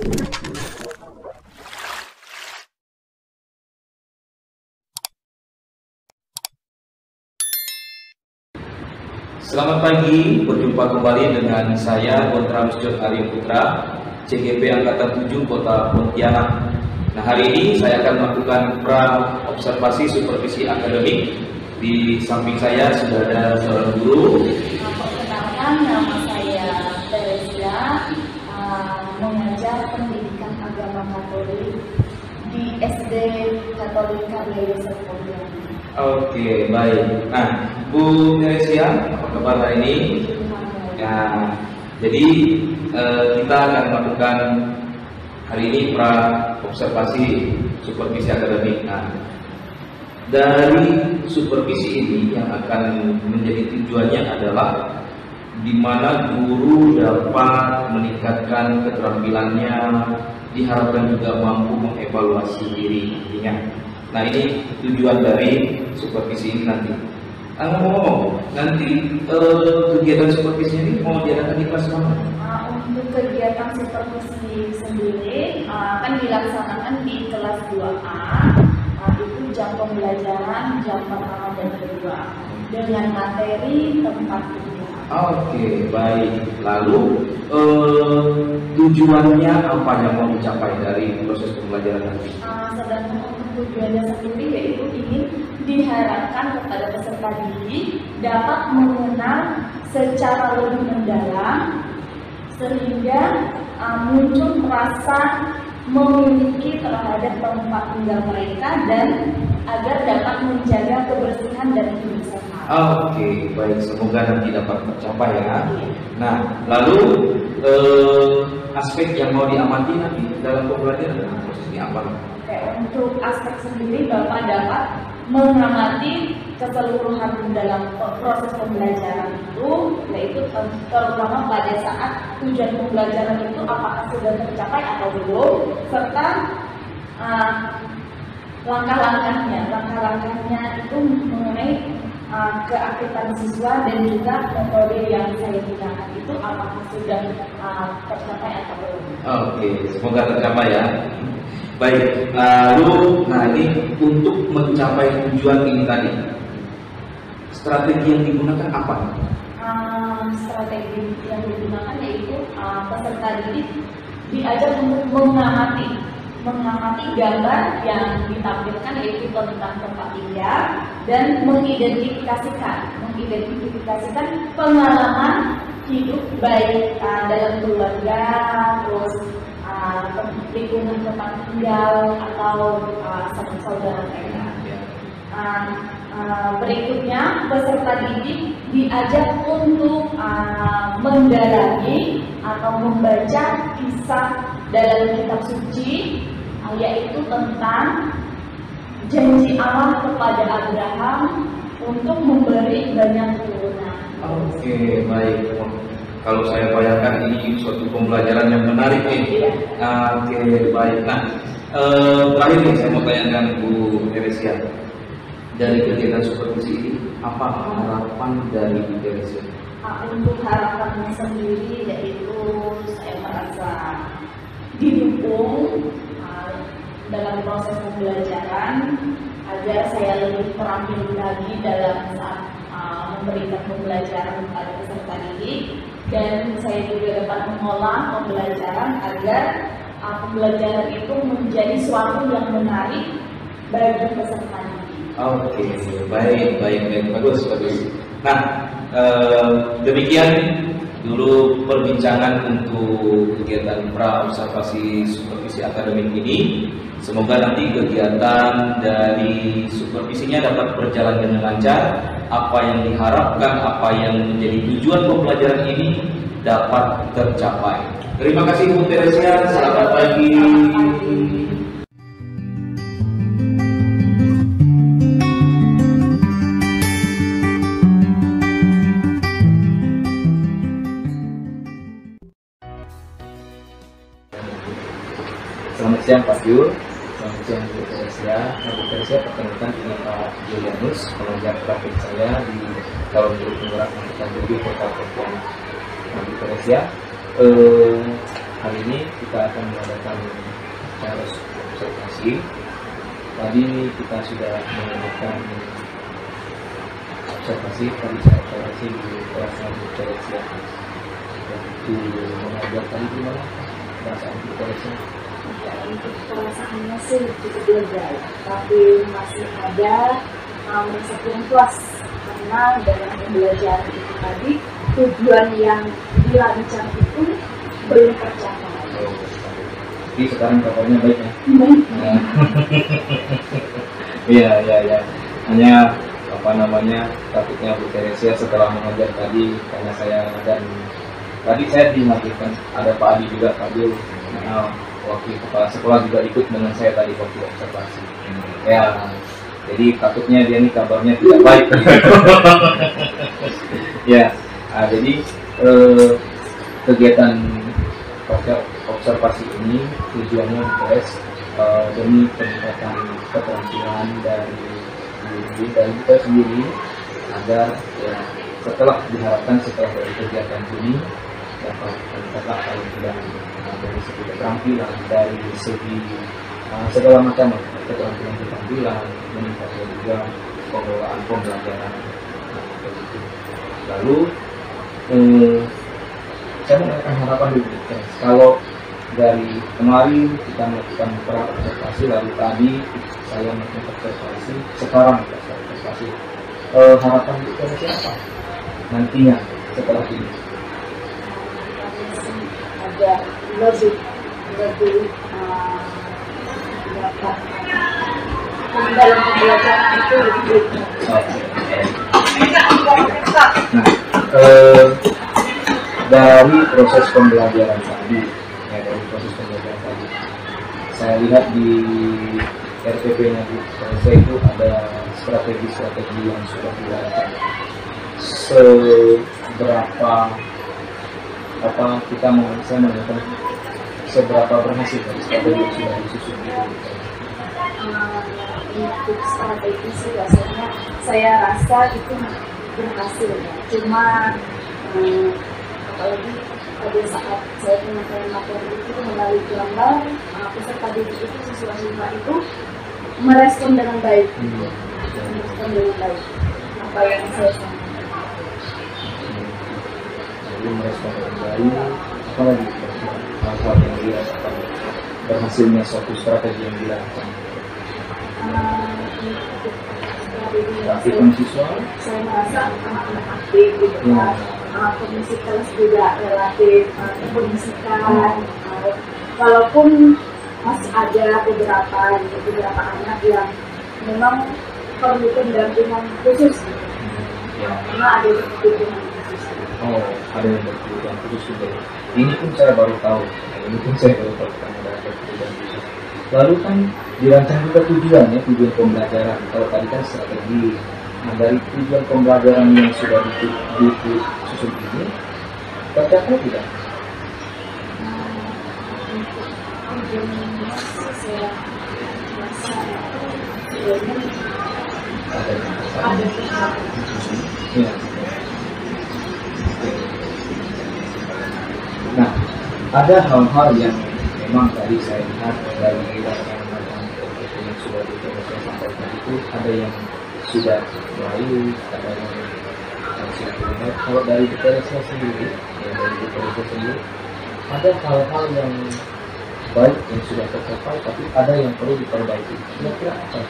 Selamat pagi, berjumpa kembali dengan saya Gontra Musjod Arya Putra, CGP Angkatan 7 Kota Pontianak. Nah, hari ini saya akan melakukan pra-observasi supervisi akademik. Di samping saya sudah ada seorang guru. Perkenalkan, nama saya Teresia, mengajar pendidikan agama Katolik di SD Katolik Karya Yosef Pontianak. Oke, baik. Nah, Bu Teresia, apa kabar hari ini? Ya, jadi kita akan melakukan hari ini pra-observasi supervisi akademik. Nah, dari supervisi ini yang akan menjadi tujuannya adalah di mana guru dapat meningkatkan keterampilannya, diharapkan juga mampu mengevaluasi diri nantinya. Nah, ini tujuan dari supervisi ini nanti. Nanti kegiatan supervisi ini mau diadakan di kelas mana? Untuk kegiatan supervisi sendiri akan dilaksanakan di kelas 2A. Itu jam pembelajaran jam pertama dan kedua dengan materi tempat kerja. Oke, baik. Lalu tujuannya apa yang mau dicapai dari proses pembelajaran nanti? Sedangkan untuk tujuannya sendiri yaitu ingin diharapkan kepada peserta didik dapat mengenal secara lebih mendalam sehingga muncul rasa memiliki terhadap tempat tinggal mereka dan agar dapat menjaga kebersihan dan kebersihan. Oke, baik. Semoga nanti dapat tercapai ya. Nah, lalu aspek yang mau diamati nanti dalam pembelajaran proses ini apa? Oke, untuk aspek sendiri Bapak dapat mengamati keseluruhan dalam proses pembelajaran itu, yaitu terutama pada saat tujuan pembelajaran itu apakah sudah tercapai atau belum, serta langkah-langkahnya itu mengenai keaktifan siswa dan juga metode yang saya gunakan itu apakah sudah tercapai atau belum. Oke, semoga tercapai ya. Baik, lalu ini untuk mencapai tujuan ini tadi, strategi yang digunakan apa? Strategi yang digunakan yaitu peserta didik diajar untuk mengamati gambar yang ditampilkan yaitu tentang tempat tinggal dan mengidentifikasikan pengalaman hidup baik dalam keluarga, terus lingkungan tempat tinggal atau saudara mereka. Berikutnya peserta didik diajak untuk mendalami atau membaca kisah dalam kitab suci, yaitu tentang janji Allah kepada Abraham untuk memberi banyak keturunan. Oke, baik. Kalau saya bayangkan ini suatu pembelajaran yang menarik nih. Oke, baik. Nah, terakhir nih saya mau tanyakan Bu Teresia, dari kegiatan supervisi ini apa harapan dari Bu Teresia? Untuk harapannya sendiri yaitu saya merasa didukung dalam proses pembelajaran agar saya lebih terampil lagi dalam saat memberikan pembelajaran kepada peserta didik, dan saya juga dapat mengolah pembelajaran agar pembelajaran itu menjadi suatu yang menarik bagi peserta didik. Oke, baik, bagus. Nah, demikian dulu perbincangan untuk kegiatan pra-observasi supervisi akademik ini. Semoga nanti kegiatan dari supervisinya dapat berjalan dengan lancar. Apa yang diharapkan, apa yang menjadi tujuan pembelajaran ini dapat tercapai. Terima kasih Bu Teresia, selamat pagi. Selamat siang Pak Jul, selamat siang Bu Teresia. Bu Teresia, perkenalkan ini Pak Julianus, pengajar praktik saya di Kawan Guru Penggerak Angkatan 7 Kota Pontianak. Bu Teresia, hari ini kita akan mengadakan cara observasi. Tadi kita sudah mengadakan observasi di kelas Bukaresia. Waktu mengajar tadi gimana perasaan Bukaresia? Ya, untuk perasaannya sih cukup lega, tapi masih ada merasa kurang puas karena dalam pembelajaran itu tadi tujuan yang dirancang itu belum tercapai. Jadi sekarang kabarnya baik ya? Baik. Iya. Hanya takutnya Bu Teresia setelah mengajar tadi, karena tadi saya dihadirkan, ada Pak Adi juga, Pak Dio, wakil kepala sekolah juga ikut dengan saya tadi waktu observasi. Ya, jadi takutnya dia ini kabarnya tidak baik. Ya, jadi kegiatan observasi ini tujuannya demi peningkatan keterampilan dari kita sendiri, agar ya diharapkan setelah dari kegiatan ini dapat meningkatkan paling tidak dari segi keterampilan, dari segi segala macam keterampilan, meningkatkan juga pengelolaan pembelajaran. Lalu saya mengatakan harapan dulu. Kalau dari kemarin kita melakukan observasi, lalu tadi saya melakukan observasi, sekarang kita observasi, harapan kita siapa nantinya setelah ini? Ada lebih dapat dalam pembelajaran itu lebih. Dari proses pembelajaran tadi, saya lihat di RPP-nya saya itu ada strategi yang sudah dilakukan. Seberapa berhasil dari strategi yang sudah disusun itu? Untuk strategi sih rasanya saya rasa itu berhasil ya. Cuma apalagi pada saat saya menyampaikan materi itu melalui gambar, peserta didik itu siswa-siswa itu merespon dengan baik. Apa yang saya sampaikan. Jadi merespon dengan baik. Apa lagi hal-hal yang dirasakan berhasilnya suatu strategi yang dilakukan? Aktifkan siswa, saya merasa anak-anak aktif gitu kan. Kondisi kelas juga relatif terkondisikan, walaupun masih ada beberapa anak yang memang perlu pendampingan khusus gitu. Karena ada kebutuhan khusus. Ada yang berkebutuhan khusus juga. Ini pun saya baru tahu karena ada kebutuhan khusus. Lalu kan dirancang juga tujuan pembelajaran. Kalau tadi kan strategi. Nah, dari tujuan pembelajaran yang sudah disusun ini tercapai tidak? Nah, ada hal-hal yang memang tadi saya lihat dari rekan-rekan yang sudah disampaikan itu, ada yang sudah baik, ada yang sudah terlihat. Kalau dari Bukaresia sendiri, ada hal-hal yang baik yang sudah tercapai, tapi ada yang perlu diperbaiki. Kira-kira apa?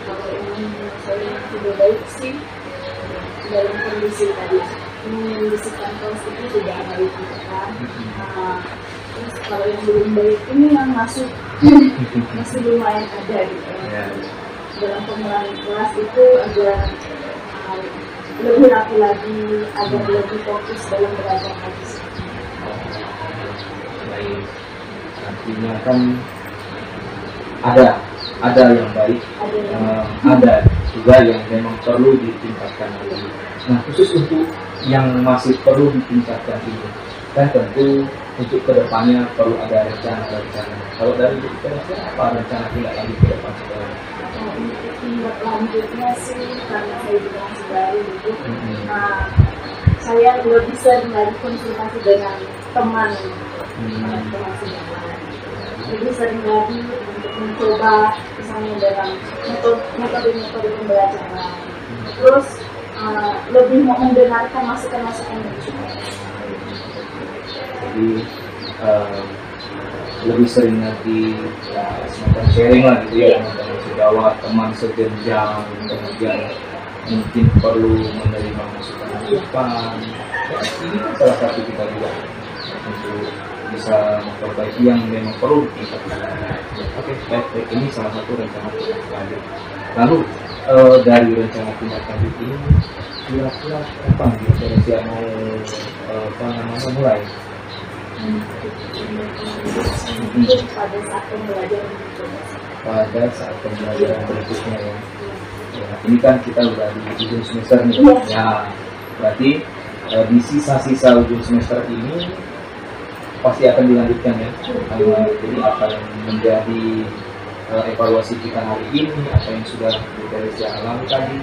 Kalau yang saya sudah baik sih dalam kondisi tadi mengondisikan kelas itu sudah ada itu kan. Terus kalau yang belum baik ini yang masih lumayan ada gitu. Dalam pemulahan kelas itu agar lebih rapi lagi, agar lebih fokus dalam belajar lagi. Baik, artinya kan ada yang baik, ada juga yang memang perlu ditingkatkan lagi. Nah, khusus untuk yang masih perlu ditingkatkan ini, kan tentu untuk kedepannya perlu ada rencana. Kalau dari kita apa rencana tidak lagi ke depan sekarang? Untuk tindak lanjutnya sih, karena saya juga masih baru gitu. saya lebih sering lagi konsultasi dengan teman, teman sejalan. Lebih sering lagi untuk mencoba misalnya dalam metode pembelajaran. Terus lebih mau mendengarkan masukan-masukan dari kita. Jadi lebih sering nanti ya semacam sharing lah gitu ya dengan sejawat, teman sejenjang, kemudian mungkin perlu menerima masukan-masukan. Ya, ini kan salah satu kita juga untuk bisa memperbaiki yang memang perlu kita lakukan. Oke, baik, ini salah satu rencana tindak lanjut. Lalu dari rencana tindak lanjut ini kira-kira kapan kira-kira mau mulai? Pada saat pembelajaran berikutnya ya. Ini kan kita udah di ujung semester nih. Ya, berarti di sisa-sisa ujung semester ini pasti akan dilanjutkan ya. Jadi apa yang menjadi evaluasi kita hari ini, apa yang sudah kita alami tadi,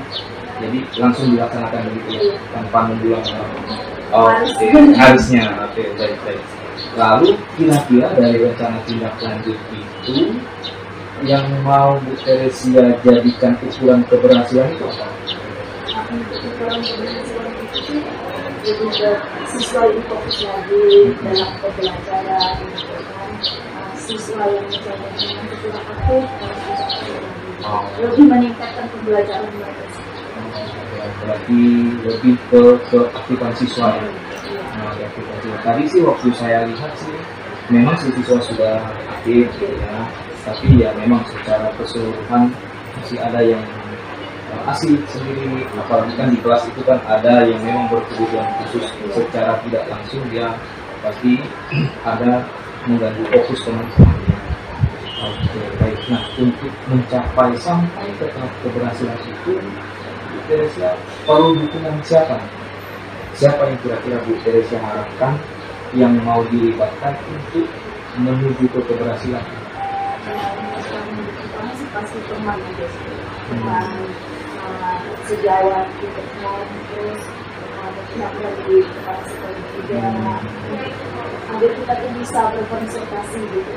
jadi langsung dilaksanakan begitu ya, tanpa mendulang. Harusnya. Oke, baik. Lalu kira-kira dari rencana tindak lanjut itu yang mau Bu Teresia jadikan ukuran keberhasilan itu apa? Ukuran keberhasilan itu lebih ke siswa yang fokus lagi dalam pembelajaran, siswa yang mencoba dengan kurang aktif, lebih meningkatkan pembelajaran mereka. Berarti lebih ke keaktifan siswa ya. Tadi sih waktu saya lihat sih memang siswa sudah aktif ya, tapi ya memang secara keseluruhan masih ada yang asik sendiri, apalagi kan di kelas itu kan ada yang memang berkebutuhan khusus, secara tidak langsung dia pasti ada mengganggu fokus teman-temannya. Oke, baik. Nah, untuk mencapai sampai ke tahap keberhasilan itu Bu Teresia perlu dukungan siapa? Siapa yang kira-kira Bu Teresia harapkan yang mau dilibatkan untuk menuju ke keberhasilan? Pertama sih pasti teman aja sih, teman sejawat gitu, terus pihak dari kepala sekolah juga, agar kita tuh bisa berkonsultasi gitu.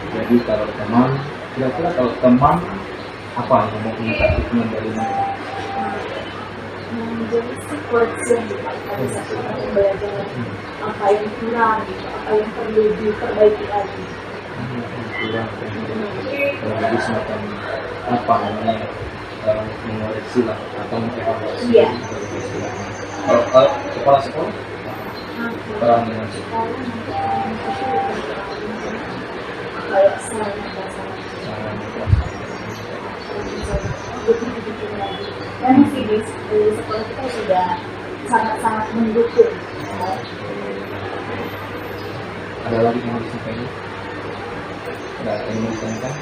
Jadi kalau teman, kira-kira kalau teman apa yang mau minta dukungan dari mereka? Jadi support yang pada saat kita pembelajaran, apa yang kurang, apa yang perlu diperbaiki lagi. Kurang, jadi semacam apa namanya mengoreksi lah atau mengevaluasi. Iya. Kalau kepala sekolah, orang dengan sekolah. Kayak sarannya dan sih di sekolah kita sudah sangat-sangat mendukung. Ada lagi yang mau disampaikan? Ada yang mau ditanyakan?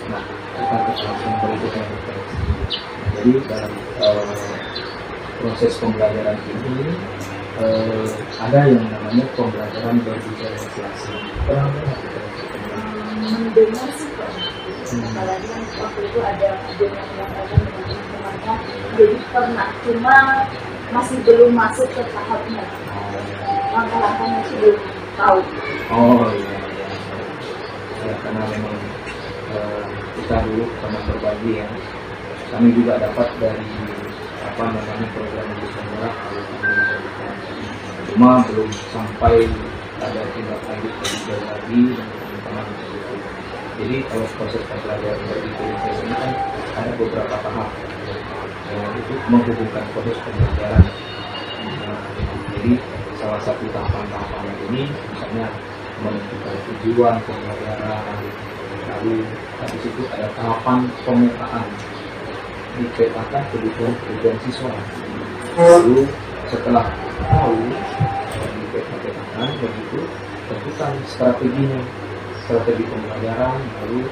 Nah, kita ke kelas yang berikutnya. Jadi dalam proses pembelajaran ini ada yang namanya pembelajaran berdiferensiasi. Pernah mendengar sih kok. Apalagi kan waktu itu ada yang menyampaikan dengan teman-temannya, jadi pernah, cuma masih belum masuk ke tahapnya, langkah-langkahnya sih belum tahu. Oh iya, ya karena memang kita dulu pernah berbagi ya, kami juga dapat dari apa namanya program Nusantara kalau kami lakukan, cuma belum sampai ada tindak lanjut lebih jauh lagi dan teman-teman. Jadi kalau proses pembelajaran berdiferensiasi ini kan ada beberapa tahap yang itu menghubungkan proses pembelajaran. Jadi salah satu tahapan-tahapan ini misalnya menentukan tujuan pembelajaran, lalu habis itu ada tahapan pemetaan, dipetakan kebutuhan siswa. Lalu setelah tahu dipetakan begitu, tentukan strateginya, strategi pembelajaran, lalu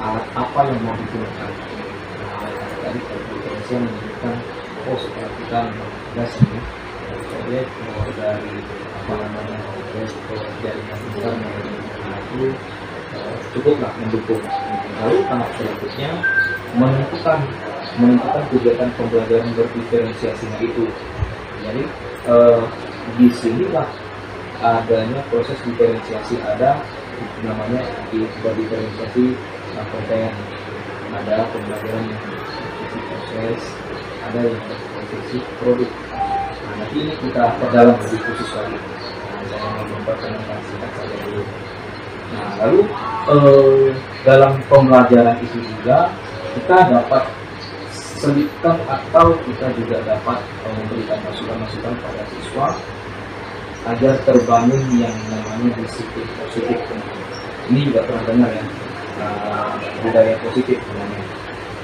alat apa yang mau digunakan. Nah, tadi kompetensi yang menunjukkan setelah kita mengagas ini proyek dari apa namanya jaringan internet, nah itu cukuplah mendukung. Lalu tahap selanjutnya menentukan menentukan kegiatan pembelajaran berdiferensiasinya itu. Jadi di sinilah adanya proses diferensiasi, ada namanya berdiferensiasi konten, ada pembelajaran yang berbasis proses, ada yang berbasis produk. Nah, nanti ini kita perdalam lebih khusus lagi. Saya mau memperkenalkan singkat saja dulu. Nah, lalu dalam pembelajaran itu juga kita dapat selipkan atau kita juga dapat memberikan masukan-masukan pada siswa agar terbangun yang namanya disiplin positif. Ini juga pernah dengar ya, budaya positif namanya.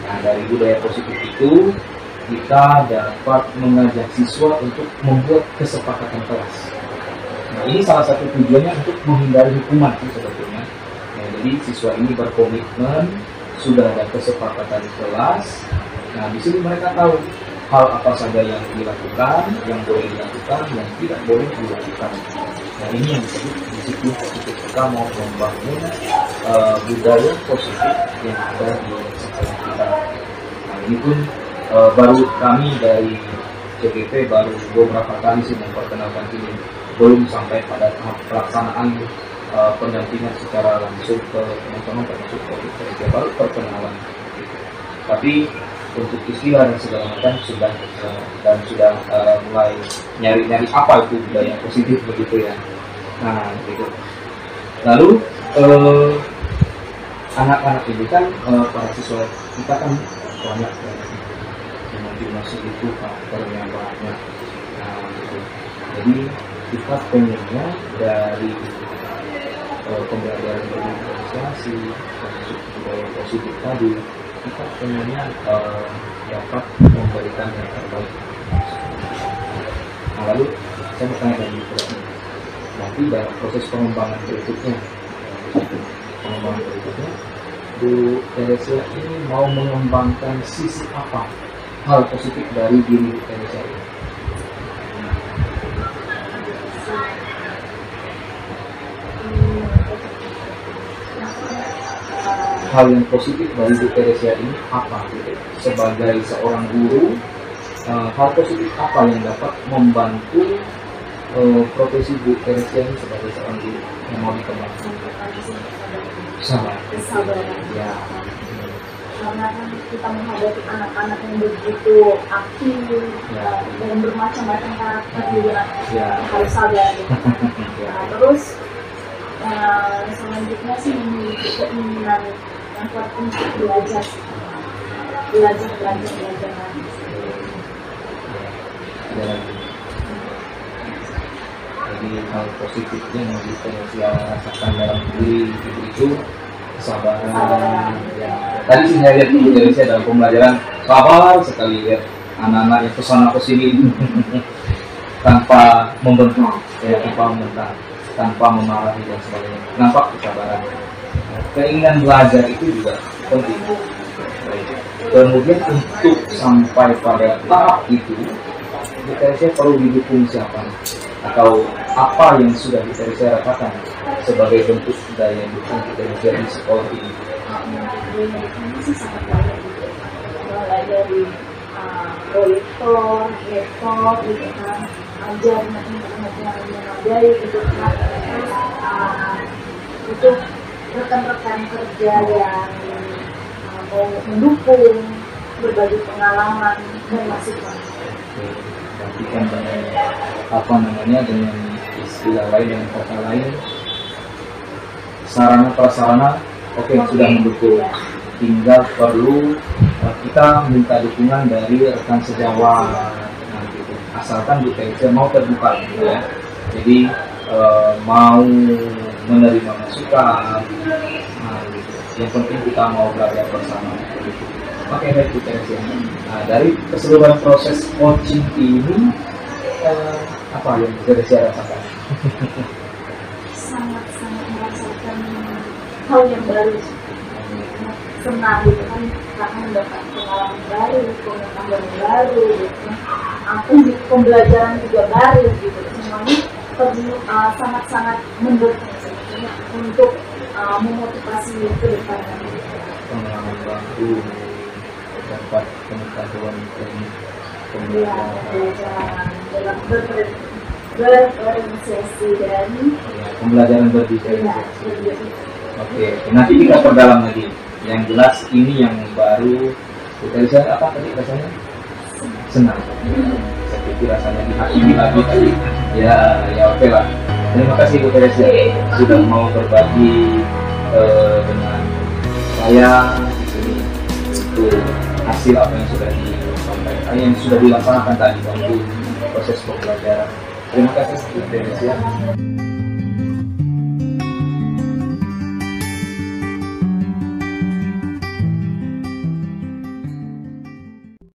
Nah, dari budaya positif itu kita dapat mengajak siswa untuk membuat kesepakatan kelas. Nah, ini salah satu tujuannya untuk menghindari hukuman sih sebetulnya. Nah, jadi siswa ini berkomitmen, sudah ada kesepakatan kelas. Nah, di sini mereka tahu hal apa saja yang dilakukan, yang boleh dilakukan, yang tidak boleh dilakukan. Nah, ini yang disebut disiplin positif. Kita mau membangun budaya positif yang ada di sekolah kita. Nah, ini pun baru kami dari CGP baru beberapa kali sih memperkenalkan ini, belum sampai pada tahap pelaksanaan pendampingan secara langsung ke teman-teman termasuk ke baru perkenalan. Tapi untuk istilah dan segala macam sudah dan sudah mulai nyari-nyari apa itu budaya positif begitu ya. Nah, gitu. Lalu anak-anak ini kan para siswa kita kan banyak ya. Masuk itu faktornya banyak. Nah, gitu. Jadi kita pengennya dari pembelajaran berdiferensiasi termasuk budaya positif tadi, kita pengennya dapat memberikan yang terbaik. Nah, lalu saya mau tanya lagi nanti dalam proses pengembangan berikutnya Bu Teresia ini mau mengembangkan sisi apa hal positif dari diri Bu Teresia ini? Hal yang positif dari Bu Teresia ini apa gitu? Sebagai seorang guru, hal positif apa yang dapat membantu profesi Bu Teresia ini sebagai seorang guru yang mau dikembangkan? Kesabaran. Ya. Karena kan kita menghadapi anak-anak yang begitu aktif dan bermacam-macam karakter juga harus sabar. Nah, terus selanjutnya sih memiliki keinginan yang kuat untuk belajar. Jadi hal positifnya yang bisa saya rasakan dalam diri itu kesabaran. Ya. Tadi sih saya lihat dari saya dalam pembelajaran sabar sekali lihat anak-anak yang kesana kesini tanpa membentak, tanpa memarahi dan sebagainya. Nampak kesabaran. Keinginan belajar itu juga penting. Kemudian untuk sampai pada tahap itu, saya perlu didukung siapa? Atau apa yang sudah saya rasakan sebagai bentuk daya dukung kita di sekolah ini? Ini sih sangat banyak gitu. Mulai dari proyektor, rektor, gitu kan, ajar anak-anak yang memadai gitu kan. Itu rekan-rekan kerja yang mau mendukung, berbagi pengalaman dan masukan. Berarti kan dengan istilah lain, dengan kata lain, sarana prasarana sudah mendukung, tinggal perlu kita minta dukungan dari rekan sejawat, gitu. Asalkan Bu Teresia mau terbuka gitu ya, jadi mau menerima masukan, gitu. Yang penting kita mau belajar bersama gitu. Oke, baik Bu Teresia. Nah, dari keseluruhan proses coaching ini apa yang Bu Teresia rasakan? Sangat-sangat merasakan hal yang baru, senang gitu kan, karena mendapat pengalaman baru, pengetahuan baru, gitu. Pembelajaran juga baru gitu. Semuanya sangat-sangat mendukung sebetulnya untuk memotivasi ke depannya. Pengalaman baru. dapat pengetahuan ilmu Ya, pembelajaran dalam berinisiasi dan pembelajaran ya, berdifferensiasi. Oke, nanti kita perdalam lagi. Yang jelas ini yang baru. Kita bisa apa tadi rasanya? Senang. Saya pikir rasanya dihakimi lagi tadi. Ya oke lah. Terima kasih Bu Teresia sudah mau berbagi dengan saya di sini untuk hasil apa yang sudah disampaikan, yang sudah dilaksanakan tadi waktu proses pembelajaran. Terima kasih Bu Teresia.